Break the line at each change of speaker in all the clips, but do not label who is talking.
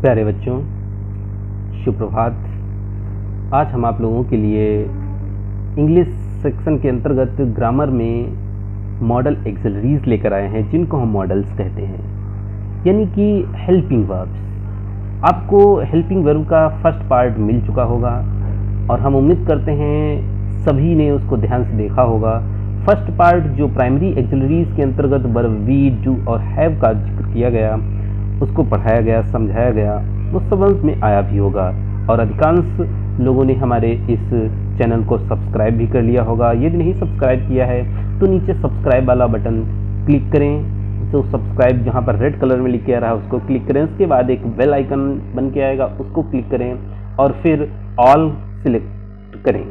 प्यारे बच्चों, सुप्रभात। आज हम आप लोगों के लिए इंग्लिश सेक्शन के अंतर्गत ग्रामर में मॉडल एक्सिलरीज लेकर आए हैं, जिनको हम मॉडल्स कहते हैं, यानी कि हेल्पिंग वर्ब्स। आपको हेल्पिंग वर्ब का फर्स्ट पार्ट मिल चुका होगा और हम उम्मीद करते हैं सभी ने उसको ध्यान से देखा होगा। फर्स्ट पार्ट जो प्राइमरी एक्सिलरीज के अंतर्गत वर्ब वी, डू और हैव का जिक्र किया गया, उसको पढ़ाया गया, समझाया गया, वो समझ में आया भी होगा। और अधिकांश लोगों ने हमारे इस चैनल को सब्सक्राइब भी कर लिया होगा। यदि नहीं सब्सक्राइब किया है तो नीचे सब्सक्राइब वाला बटन क्लिक करें। तो सब्सक्राइब जहाँ पर रेड कलर में लिख के आ रहा है उसको क्लिक करें। उसके बाद एक बेल आइकन बन के आएगा, उसको क्लिक करें और फिर ऑल सिलेक्ट करें।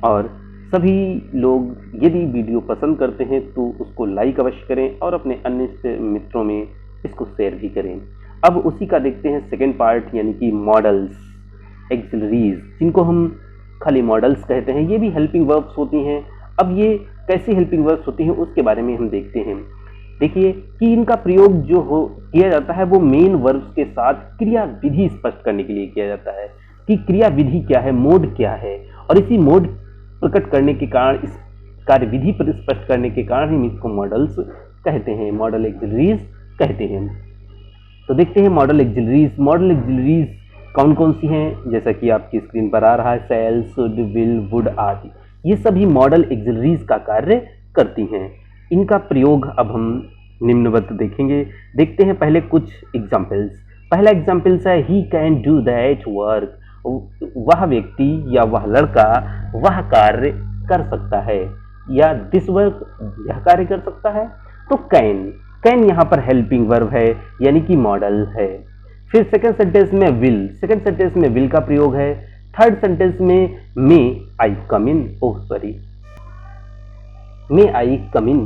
और सभी लोग यदि वीडियो पसंद करते हैं तो उसको लाइक अवश्य करें और अपने अन्य मित्रों में इसको शेयर भी करें। अब उसी का देखते हैं सेकेंड पार्ट, यानी कि मॉडल्स एक्सिलरीज, जिनको हम खाली मॉडल्स कहते हैं। ये भी हेल्पिंग वर्ब्स होती हैं। अब ये कैसी हेल्पिंग वर्ब्स होती हैं उसके बारे में हम देखते हैं। देखिए कि इनका प्रयोग जो किया जाता है वो मेन वर्ब्स के साथ क्रिया विधि स्पष्ट करने के लिए किया जाता है कि क्रिया विधि क्या है, मोड क्या है, और इसी मोड प्रकट करने के कारण, इस कार्य विधि पर स्पष्ट करने के कारण हम इसको मॉडल्स कहते हैं, मॉडल एक्सिलरीज कहते हैं। तो देखते हैं मॉडल एक्सिलरीज। मॉडल एक्सिलरीज कौन कौन सी हैं? जैसा कि आपकी स्क्रीन पर आ रहा है, शैल, शुड, विल, वुड आदि, ये सभी मॉडल एक्सिलरीज का कार्य करती हैं। इनका प्रयोग अब हम निम्नवत देखेंगे। देखते हैं पहले कुछ एग्जाम्पल्स। पहला एग्जाम्पल्स है he can do that work. वह व्यक्ति या वह लड़का वह कार्य कर सकता है, या दिस वर्क यह कार्य कर सकता है। तो कैन यहाँ पर हेल्पिंग वर्ब है, यानी कि मॉडल है। फिर सेकंड सेंटेंस में विल, सेकंड सेंटेंस में विल का प्रयोग है। थर्ड सेंटेंस में मे आई कम इन, मे आई कम इन,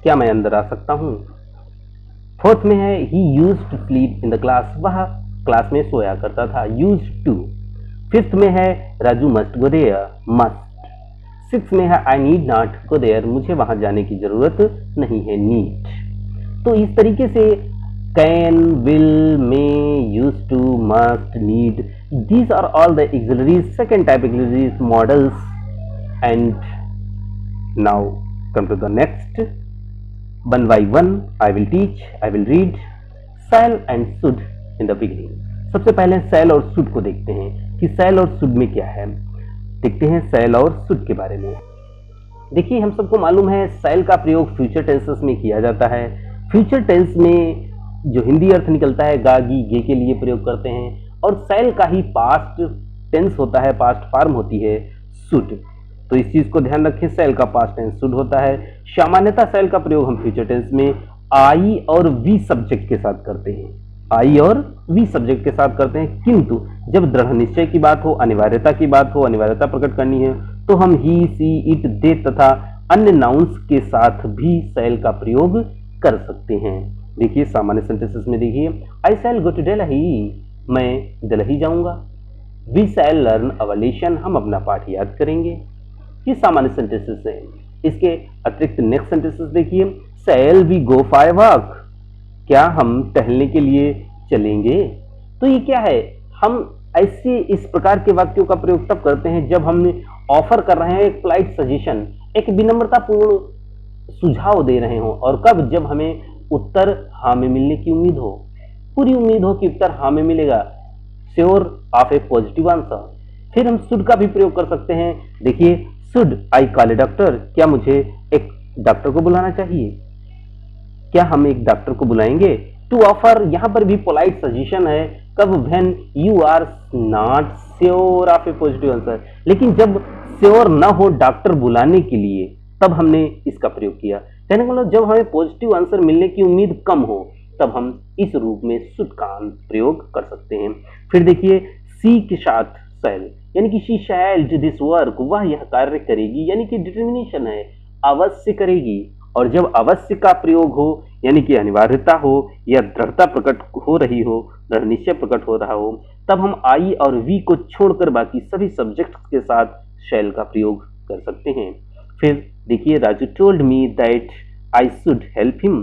क्या मैं अंदर आ सकता हूं। फोर्थ में है ही used to sleep in the class, वह क्लास में सोया करता था, यूज्ड टू। फिफ्थ में है Raju must go there, must. Sixth में है I need not go there, मुझे वहां जाने की जरूरत नहीं है, नीड। तो इस तरीके से can, will, may, used to, must, need, these are all the auxiliaries, second type auxiliaries, models. And now come to the next, one by one I will teach, I will read shall and should in the beginning. सबसे पहले shall और should को देखते हैं कि shall और should में क्या है। देखते हैं shall और should के बारे में। देखिए हम सबको मालूम है shall का प्रयोग फ्यूचर टेंसेस में किया जाता है। फ्यूचर टेंस में जो हिंदी अर्थ निकलता है गा, गी, गे के लिए प्रयोग करते हैं, और शैल का ही पास्ट टेंस होता है, पास्ट फॉर्म होती है शुड। तो इस चीज को ध्यान रखें, शैल का पास्ट टेंस शुड होता है। सामान्यतः शैल का प्रयोग हम फ्यूचर टेंस में आई और वी सब्जेक्ट के साथ करते हैं, आई और वी सब्जेक्ट के साथ करते हैं। किंतु जब दृढ़ निश्चय की बात हो, अनिवार्यता की बात हो, अनिवार्यता प्रकट करनी है, तो हम ही, सी, इट, दे तथा अन्य नाउन्स के साथ भी शैल का प्रयोग कर सकते हैं। देखिए सामान्य सेंटेंसेस में देखिए, आई शैल गो टू दिल्ली, मैं दिल्ली जाऊंगा। We shall learn our lesson, हम अपना पाठ याद करेंगे। ये सामान्य सेंटेंसेस हैं। इसके अतिरिक्त नेक्स्ट सेंटेंसेस देखिए, shall we go for walk, क्या हम टहलने के लिए चलेंगे। तो ये क्या है, हम ऐसे इस प्रकार के वाक्यों का प्रयोग तब करते हैं जब हम ऑफर कर रहे हैं एक पोलाइट सजेशन, एक विनम्रतापूर्ण सुझाव दे रहे हो। और कब, जब हमें उत्तर हाँ में मिलने की उम्मीद हो, पूरी उम्मीद हो कि उत्तर हाँ में मिलेगा, sure of a positive answer. फिर हम शुड का भी प्रयोग कर सकते हैं। देखिए should I call A doctor, क्या मुझे एक डॉक्टर को बुलाना चाहिए, क्या हम एक डॉक्टर को बुलाएंगे। टू ऑफर यहाँ पर भी पोलाइट सजेशन है, कब, when you are not sure of a positive answer. लेकिन जब श्योर न हो डॉक्टर बुलाने के लिए, तब हमने इसका प्रयोग किया। कहने का मतलब जब हमें पॉजिटिव आंसर मिलने की उम्मीद कम हो, तब हम इस रूप में शुड का प्रयोग कर सकते हैं। फिर देखिए सी के साथ शैल, यानी कि she shall do this work, वह यह कार्य करेगी, यानी कि डिटर्मिनेशन है, अवश्य करेगी। और जब अवश्य का प्रयोग हो, यानी कि अनिवार्यता हो या दृढ़ता प्रकट हो रही हो, दृढ़ निश्चय प्रकट हो रहा हो, तब हम आई और वी को छोड़कर बाकी सभी सब्जेक्ट के साथ शैल का प्रयोग कर सकते हैं। फिर देखिए Raju told me that I should help him,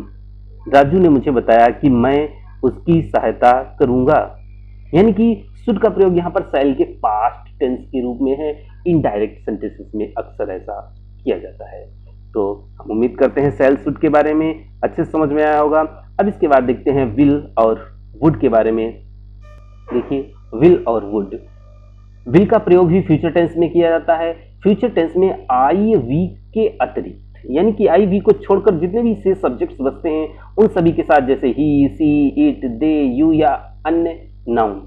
Raju ने मुझे बताया कि मैं उसकी सहायता करूंगा। यानी कि शुड का प्रयोग यहाँ पर शैल के पास्ट टेंस के रूप में है। इनडायरेक्ट सेंटेंसेस में अक्सर ऐसा किया जाता है। तो हम उम्मीद करते हैं शैल शुड के बारे में अच्छे से समझ में आया होगा। अब इसके बाद देखते हैं विल और वुड के बारे में। देखिए, विल और वुड, विल का प्रयोग भी फ्यूचर टेंस में किया जाता है। फ्यूचर टेंस में आई वी के अतिरिक्त, यानी कि आई वी को छोड़कर जितने भी शेष सब्जेक्ट्स बचते हैं उन सभी के साथ, जैसे ही, सी, इट, दे, यू या अन्य नाउन,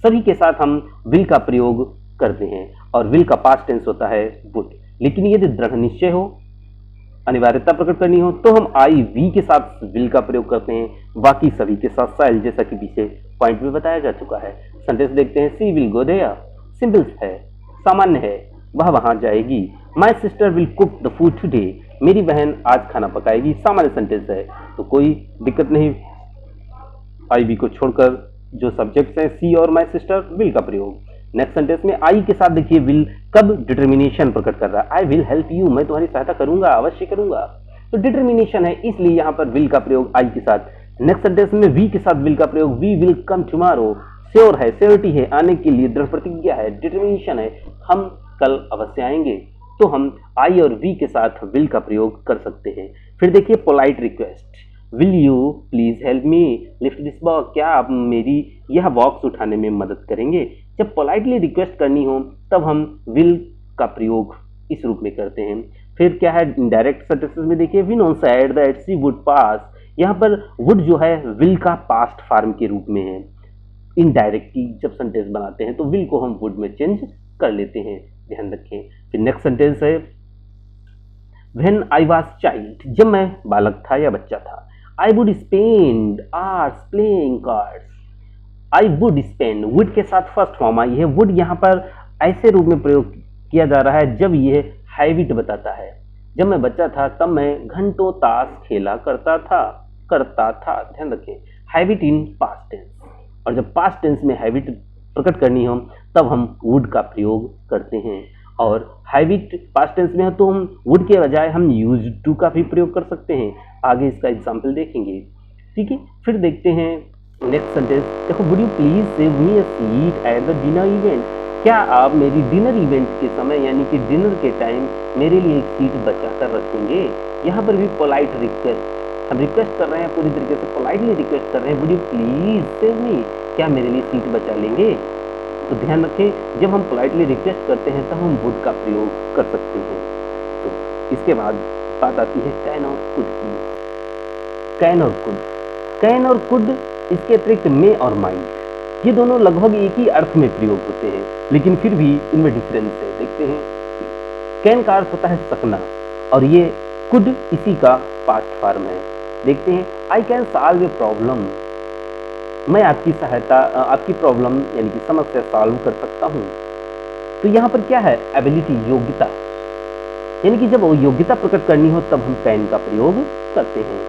सभी के साथ हम विल का प्रयोग करते हैं और विल का पास्ट टेंस होता है वुड। लेकिन यदि दृढ़ निश्चय हो, अनिवार्यता प्रकट करनी हो, तो हम आई वी के साथ विल का प्रयोग करते हैं, बाकी सभी के साथ शैल, जैसा कि पीछे पॉइंट में बताया जा चुका है। सेंटेंस देखते हैं। सी विल गो देयर, सिंपल है, सामान्य है, वह वहां जाएगी। My sister will cook the food today, मेरी बहन आज खाना पकाएगी, सामान्य सेंटेंस है, तो कोई दिक्कत नहीं। आई वी को छोड़कर जो सब्जेक्ट्स हैं सी और माई सिस्टर, विल का प्रयोग। नेक्स्ट सेंटेंस में आई के साथ देखिए विल कब डिटर्मिनेशन प्रकट कर रहा है। आई विल हेल्प यू, मैं तुम्हारी सहायता करूंगा, अवश्य करूंगा, तो डिटर्मिनेशन है, इसलिए यहाँ पर विल का प्रयोग आई के साथ। नेक्स्ट सेंटेंस में वी के साथ विल का प्रयोग। We will come tomorrow, sure है, श्योरिटी है, आने के लिए दृढ़ प्रतिज्ञा है, डिटर्मिनेशन है, हम कल अवश्य आएंगे, तो हम आई और वी के साथ विल का प्रयोग कर सकते हैं। फिर देखिए polite request, will you please help me lift this box, क्या आप मेरी यह बॉक्स उठाने में मदद करेंगे। जब पोलाइटली रिक्वेस्ट करनी हो तब हम विल का प्रयोग इस रूप में करते हैं। फिर क्या है इनडायरेक्ट सेंटेंसेस में देखिए, we know said that she would pass, यहाँ पर वुड जो है विल का पास्ट फॉर्म के रूप में है। इनडायरेक्टली जब सेंटेंस बनाते हैं तो विल को हम वुड में चेंज कर लेते हैं, ध्यान रखें। फिर नेक्स्ट सेंटेंस है व्हेन आई वाज चाइल्ड, जब मैं बालक था या बच्चा था। I would spend hours playing cards, I would spend, would के साथ फर्स्ट फॉर्म आई है। वुड यहाँ पर ऐसे रूप में प्रयोग किया जा रहा है जब ये हैबिट बताता है। जब मैं बच्चा था तब मैं घंटों ताश खेला करता था, ध्यान रखें, हैबिट इन पास्ट टेंस। और जब पास्ट टेंस में हैबिट प्रकट करनी हो तब हम वुड का प्रयोग करते हैं, और हैबिट पास्ट टेंस में हो तो हम वुड के बजाय हम यूज्ड टू का भी प्रयोग कर सकते हैं। आगे इसका एग्जाम्पल देखेंगे, ठीक है। फिर देखते हैं नेक्स्ट सेंटेंस, देखो, would you please save me a seat at the dinner event, क्या आप मेरी डिनर इवेंट के समय यानी कि डिनर के टाइम मेरे लिए एक सीट बचा कर रखेंगे। यहाँ पर भी पोलाइट रिक्वेस्ट, हम रिक्वेस्ट कर रहे हैं, पूरी तरीके से पोलाइटली रिक्वेस्ट कर रहे हैं, would you please save me, क्या मेरे लिए सीट बचा लेंगे। तो ध्यान रखें, जब हम पोलाइटली रिक्वेस्ट करते हैं तब हम वुड का प्रयोग कर सकते हैं। तो इसके बाद बात आती है कैन और कुड की। कैन और कुड, कैन और कुड, इसके अतिरिक्त मे और माइट, ये दोनों लगभग एक ही अर्थ में प्रयोग होते हैं, लेकिन फिर भी इनमें डिफरेंस है। देखते हैं, कैन का अर्थ होता है सकना और ये कुड इसी का पास्ट फॉर्म है। देखते हैं, I can solve a problem, मैं आपकी सहायता, आपकी प्रॉब्लम यानी कि समस्या सॉल्व कर सकता हूँ। तो यहाँ पर क्या है, एबिलिटी, योग्यता, यानी कि जब योग्यता प्रकट करनी हो तब हम कैन का प्रयोग करते हैं।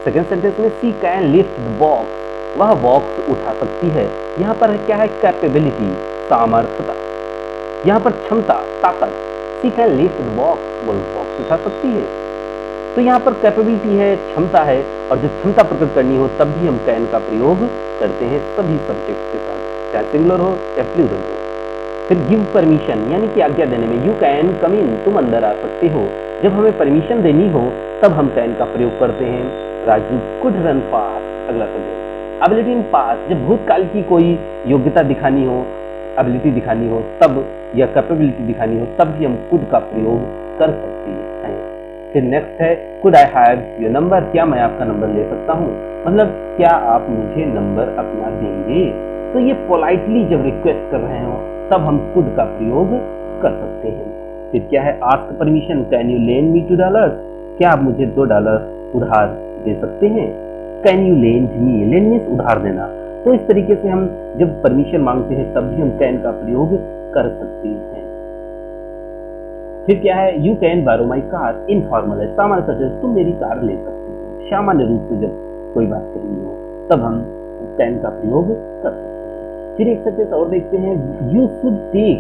सेकेंड सेंटेंस में सी कैन लिफ्ट द बॉक्स, वह बॉक्स उठा सकती है। यहाँ पर क्या है, कैपेबिलिटी, सामर्थ्यता, यहाँ पर क्षमता, ताकत, सी कैन लिफ्ट द बॉक्स, वो बॉक्स उठा सकती है। तो यहाँ पर कैपेबिलिटी है, क्षमता है, और जब क्षमता प्रकट करनी हो तब भी हम कैन का प्रयोग करते हैं सभी सब्जेक्ट के साथ, चाहे सिंगुलर हो या प्लूरल हो। फिर गिव परमिशन, यानी कि आज्ञा देने में, यू कैन कम इन, तुम अंदर आ सकते हो। जब हमें परमिशन देनी हो तब हम कैन का प्रयोग करते हैं। राजू कुड रन फास्ट, अगला सब्जेक्ट। एबिलिटी इन पास्ट, जब भूतकाल की कोई योग्यता दिखानी हो, एबिलिटी दिखानी हो तब, या कैपेबिलिटी दिखानी हो तब भी हम कुड का प्रयोग कर सकते हैं। फिर नेक्स्ट है could I have your number, क्या मैं आपका नंबर ले सकता हूँ, मतलब क्या आप मुझे नंबर अपना देंगे। तो ये पोलाइटली जब रिक्वेस्ट कर रहे हो तब हम कुड का प्रयोग कर सकते हैं। फिर क्या है, ask permission, can you lend me $2, क्या आप मुझे $2 उधार दे सकते हैं। Can you lend me, lend means उधार देना। तो इस तरीके से हम जब परमिशन मांगते हैं तब भी हम कैन का प्रयोग कर सकते हैं। फिर क्या है, यू कैन बारो माई कार, इनफॉर्मल है, सामान्य सेंटेंस, तुम मेरी कार ले सकते हो। सामान्य रूप से जब कोई बात करनी हो तब हम कैन का प्रयोग कर सकते हैं। फिर एक सेंटेंस और देखते हैं, you should take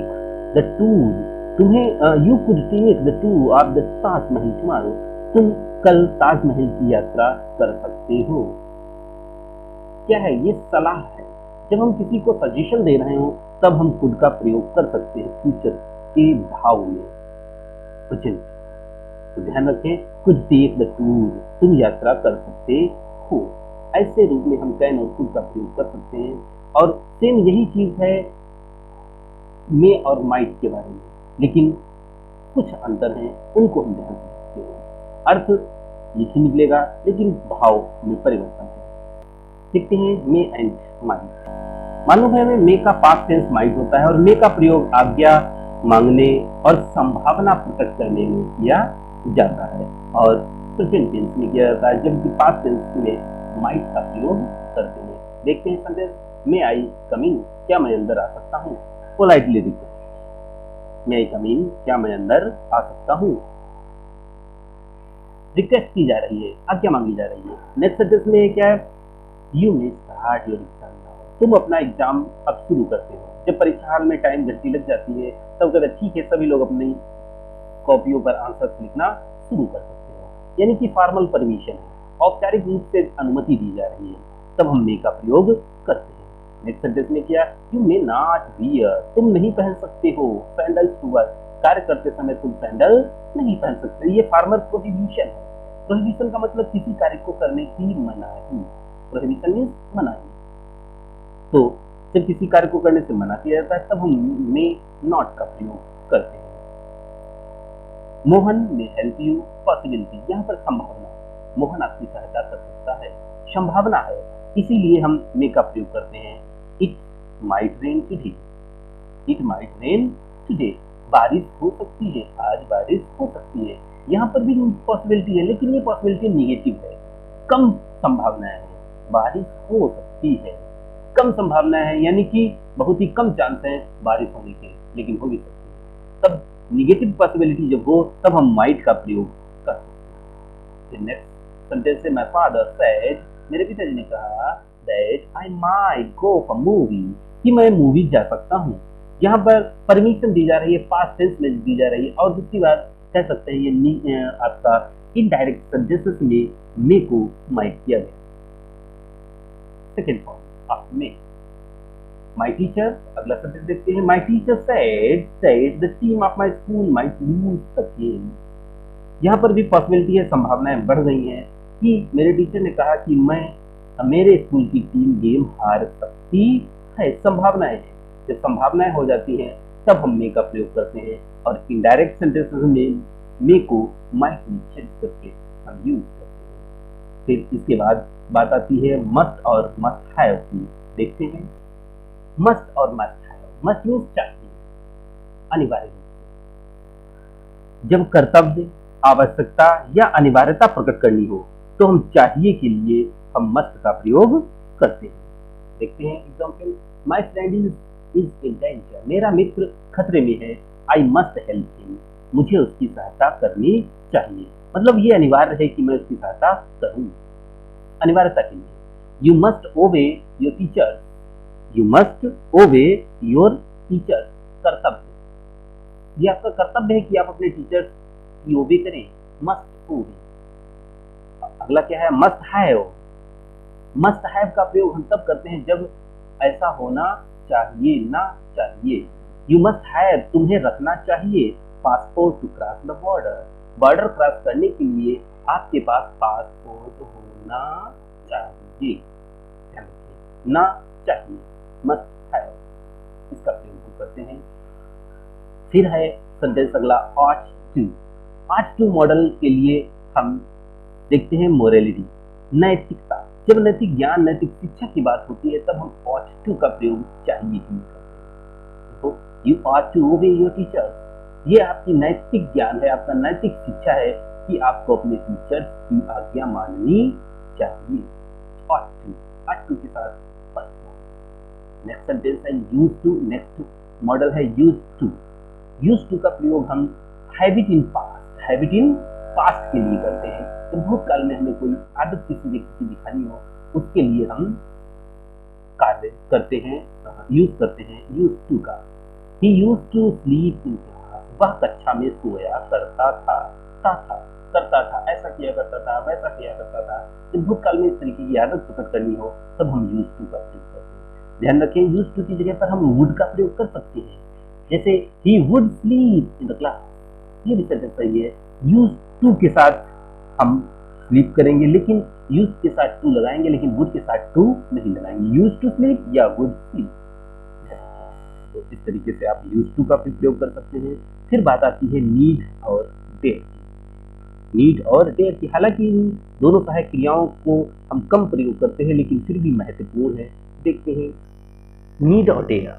the tour, तुम्हें, you could take the tour of the Taj Mahal tomorrow, तुम कल ताजमहल की यात्रा कर सकते हो। क्या है, ये सलाह है, जब हम किसी को सजेशन दे रहे हो तब हम कुड का प्रयोग कर सकते हैं फ्यूचर के भाव में, प्रेजेंट। तो ध्यान रखें, कुड टेक द टूर, तुम यात्रा कर सकते हो, ऐसे रूप में हम कैन और कुड का प्रयोग कर सकते हैं। और सेम यही चीज है मे और माइट के बारे में, लेकिन कुछ अंतर हैं, उनको हम ध्यान रखते हैं। अर्थ एक ही निकलेगा लेकिन भाव में परिवर्तन है। देखते हैं मे एंड माइट। मालूम है हमें मे का पास्ट टेंस माइट होता है और मे का प्रयोग आज्ञा मांगने और संभावना प्रकट करने में किया जाता है और प्रेजेंट टेंस में किया जाता है, जबकि पास्ट टेंस में माइट का प्रयोग करते हैं। देखते हैं सेंटेंस, मे आई कम इन, क्या मैं अंदर आ सकता हूँ। पोलाइटली रिक्वेस्ट, मे आई कम इन, क्या मैं अंदर आ सकता हूँ। रिक्वेस्ट की जा रही है, आज्ञा मांगी जा रही है। नेक्स्ट सेंटेंस में क्या है, you may start your exam now, तुम अपना एग्जाम अब शुरू करते हो। जब परीक्षा हाल में टाइम घंटी लग जाती है तब कहते ठीक है, सभी लोग अपनी कॉपियों पर आंसर्स लिखना शुरू कर सकते हो, यानी कि फॉर्मल परमिशन है, औपचारिक रूप से अनुमति दी जा रही है, तब हम मे का प्रयोग करते हैं। नेक्स्ट सेंटेंस में क्या, यू मे नॉट वियर, तुम नहीं पहन सकते हो सैंडल्स टू वर्क, कार्य करते समय तुम सैंडल नहीं पहन सकते। ये फॉर्मल प्रोहिबिशन है। प्रोहिबिशन का मतलब किसी कार्य को करने की मनाही, प्रोहिबिशन मींस मनाही। तो जब किसी कार्य को करने से मना किया जाता है तब हम मे नॉट का प्रयोग करते हैं। मोहन में हेल्प यू, पॉसिबिलिटी, यहाँ पर संभावना, मोहन आपकी सहायता कर सकता है, संभावना है, इसीलिए हम मे का प्रयोग करते हैं। It might rain today, it might rain today, बारिश हो सकती है, आज बारिश हो सकती है। यहाँ पर भी पॉसिबिलिटी है, लेकिन ये पॉसिबिलिटी नेगेटिव है, कम संभावनाएं है, बारिश हो सकती है, कम संभावना है, यानी कि बहुत ही कम चांस है बारिश होने के, लेकिन हो भी सकती है। तब निगेटिव पॉसिबिलिटी जब हो तब हम माइट का प्रयोग कर सकते हैं। नेक्स्ट सेंटेंस से, माय फादर सेड, मेरे पिताजी ने कहा, that I might go for movie, कि मैं मूवी जा सकता हूँ। यहाँ पर परमिशन दी जा रही है, पास्ट टेंस में दी जा रही है, और दूसरी बात कह सकते हैं ये आपका इनडायरेक्ट सेंटेंसेस में मे को माइट किया गया। Second form of May, my teacher, अगला सेंटेंस देखते हैं, my teacher said the team of my school might lose the game. यहाँ पर भी पॉसिबिलिटी है, संभावनाएं बढ़ गई हैं कि मेरे टीचर ने कहा कि मेरे स्कूल की टीम गेम हार सकती है, संभावनाएं हैं। जब संभावनाएं हो जाती हैं तब हम मे का प्रयोग करते हैं, और इनडायरेक्ट सेंटेंसेस में मे को माइट में चेंज करके हम यूज करते हैं। फिर इसके बाद बात आती है मस्ट और मस्ट हैव की। देखते हैं मस्ट और मस्ट हैव। मस्ट मीन्स चाहिए, अनिवार्य रूप से। जब कर्तव्य, आवश्यकता या अनिवार्यता प्रकट करनी हो तो हम चाहिए के लिए हम मस्ट का प्रयोग करते हैं। देखते हैं example, my friend is in danger, मेरा मित्र खतरे में है, आई मस्ट हेल्प हिम, मुझे उसकी सहायता करनी चाहिए। मतलब ये अनिवार्य है कि मैं उसकी सहायता करूं, अनिवार्यता के लिए। यू मस्ट ओबे योर टीचर, यू मस्ट ओबे योर टीचर, कर्तव्य, ये आपका कर्तव्य है कि आप अपने टीचर की ओबे करें, मस्ट ओबे। अगला क्या है, मस्ट हैव। मस्ट हैव का प्रयोग हम तब करते हैं जब ऐसा होना चाहिए ना चाहिए। यू मस्ट हैव, तुम्हें रखना चाहिए passport to cross the border, border cross करने के लिए आपके पास पासपोर्ट होना चाहिए, ना चाहिए, मस्ट हैव, इसका प्रयोग हम करते हैं। फिर है सेंटेंस अगला ought to. Ought to modal के लिए हम देखते हैं मोरलिटी, नैतिकता। जब नैतिक ज्ञान, नैतिक शिक्षा की बात होती है तब हम ऑट टू का प्रयोग चाहिए ही करते हैं। तो you ought to obey your teacher, ये आपकी नैतिक ज्ञान है, आपका नैतिक शिक्षा है कि आपको अपने टीचर की आज्ञा माननी चाहिए। ऑट टू के साथ फर्स्ट। नेक्स्ट सेंटेंस है यूज टू। नेक्स्ट मॉडल है यूज टू। यूज टू का प्रयोग हम habit in past, habit in past के लिए करते हैं। जब भूतकाल में हमें कोई आदत किसी व्यक्ति की दिखानी हो उसके लिए हम कार्य करते हैं, यूज करते हैं यूज टू का। He use to sleep in class, वह कक्षा में सोया करता था, करता था, ऐसा किया करता था, वैसा किया करता था। जब भूतकाल में इस तरीके की आदत प्रकट करनी हो तब हम यूज टू का प्रयोग करते हैं। ध्यान रखें यूज्ड टू की जगह पर हम वुड का प्रयोग कर सकते हैं, जैसे he would sleep in the class, ये भी सेंटेंस सही है। यूज्ड टू के साथ हम स्लीप करेंगे, लेकिन यूज के साथ टू लगाएंगे, लेकिन वुड के साथ टू नहीं लगाएंगे। यूज टू स्लीप या वुड स्लीप, तो इस तरीके से आप यूज टू का भी प्रयोग कर सकते हैं। फिर बात आती है नीड और डेयर की। नीड और डेयर की, हालांकि इन दोनों सहायक क्रियाओं को हम कम प्रयोग करते हैं, लेकिन फिर भी महत्वपूर्ण है। देखते हैं नीड और डेयर।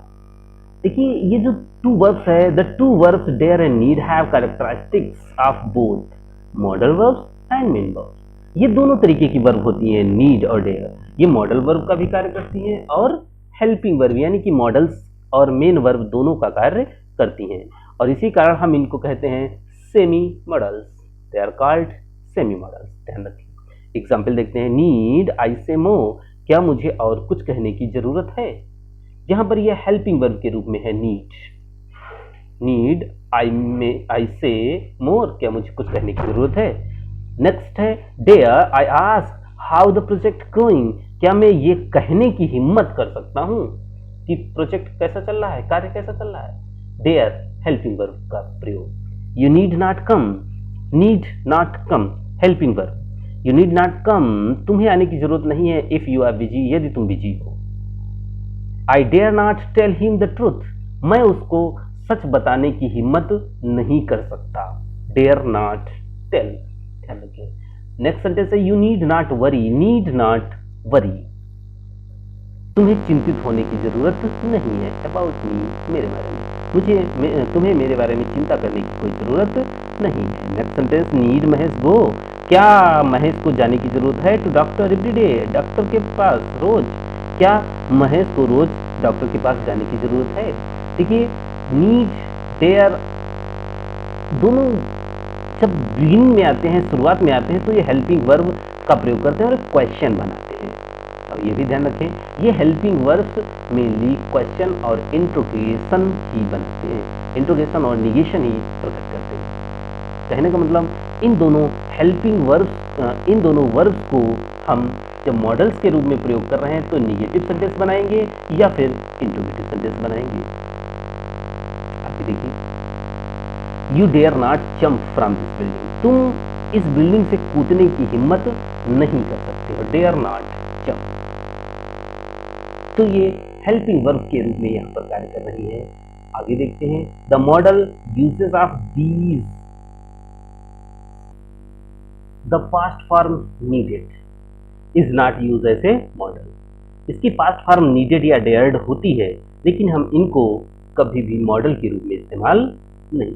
देखिए ये जो टू वर्ब्स है, the two verbs dare and need have characteristics of both modal verbs and main verbs. ये दोनों तरीके की वर्ब होती हैं, नीड और डेयर। ये मॉडल वर्ब का भी कार्य करती हैं और हेल्पिंग वर्ब यानी कि मॉडल्स और मेन वर्ब दोनों का कार्य करती हैं, और इसी कारण हम इनको कहते हैं semi modals. They are called semi modals. ध्यान रखिए। एग्जाम्पल देखते हैं, नीड आई से मोर, क्या मुझे और कुछ कहने की जरूरत है। यहां पर यह हेल्पिंग वर्ब के रूप में है नीड। नीड आई से मोर, क्या मुझे कुछ कहने की जरूरत है। नेक्स्ट है dare I ask how the project going, क्या मैं ये कहने की हिम्मत कर सकता हूं कि प्रोजेक्ट कैसा चल रहा है, कार्य कैसा चल रहा है। डेयर हेल्पिंग वर्ब का प्रयोग। You need not come, need not come helping verb. You need not come, तुम्हें आने की जरूरत नहीं है इफ यू आर बिजी, यदि तुम बिजी हो। I dare not tell him the truth, मैं उसको सच बताने की हिम्मत नहीं कर सकता। डेयर नॉट टेल, ध्यान रखिए। नेक्स्ट सेंटेंस है you need not worry, need not worry, तुम्हें चिंतित होने की जरूरत नहीं है। अबाउट मी, मेरे बारे में, तुम्हें मेरे बारे में चिंता करने की कोई जरूरत नहीं है। नेक्स्ट सेंटेंस नीड महेश गो, क्या महेश को जाने की जरूरत है टू डॉक्टर एवरीडे, डॉक्टर के पास रोज, क्या महेश को रोज डॉक्टर के पास जाने की जरूरत है। देखिए नीड डेयर दोनों जब बिगिनिंग में आते हैं, शुरुआत में आते हैं, तो ये हेल्पिंग वर्ब का प्रयोग करते हैं और क्वेश्चन बनाते हैं। और ये भी ध्यान रखें, ये हेल्पिंग वर्ब्स मेनली क्वेश्चन और इंट्रोगेशन ही बनाते हैं, इंट्रोगेशन और निगेशन ही प्रकट करते हैं। कहने का मतलब इन दोनों हेल्पिंग वर्ब्स, इन दोनों वर्ब्स को हम जब मॉडल्स के रूप में प्रयोग कर रहे हैं तो निगेटिव सेंटेंस बनाएंगे या फिर इंट्रोगेटिव सेंटेंस बनाएंगे। आप देखिए you dare not jump from this building, तुम इस बिल्डिंग से कूदने की हिम्मत नहीं कर सकते हो। डेयर नॉट जंप, तो ये हेल्पिंग वर्ब के रूप में यहां पर कार्य कर रही है। आगे देखते हैं the modal uses of these the past form needed is not use as a modal. इसकी पास्ट फॉर्म नीडेड या डेयर्ड होती है, लेकिन हम इनको कभी भी मॉडल के रूप में इस्तेमाल नहीं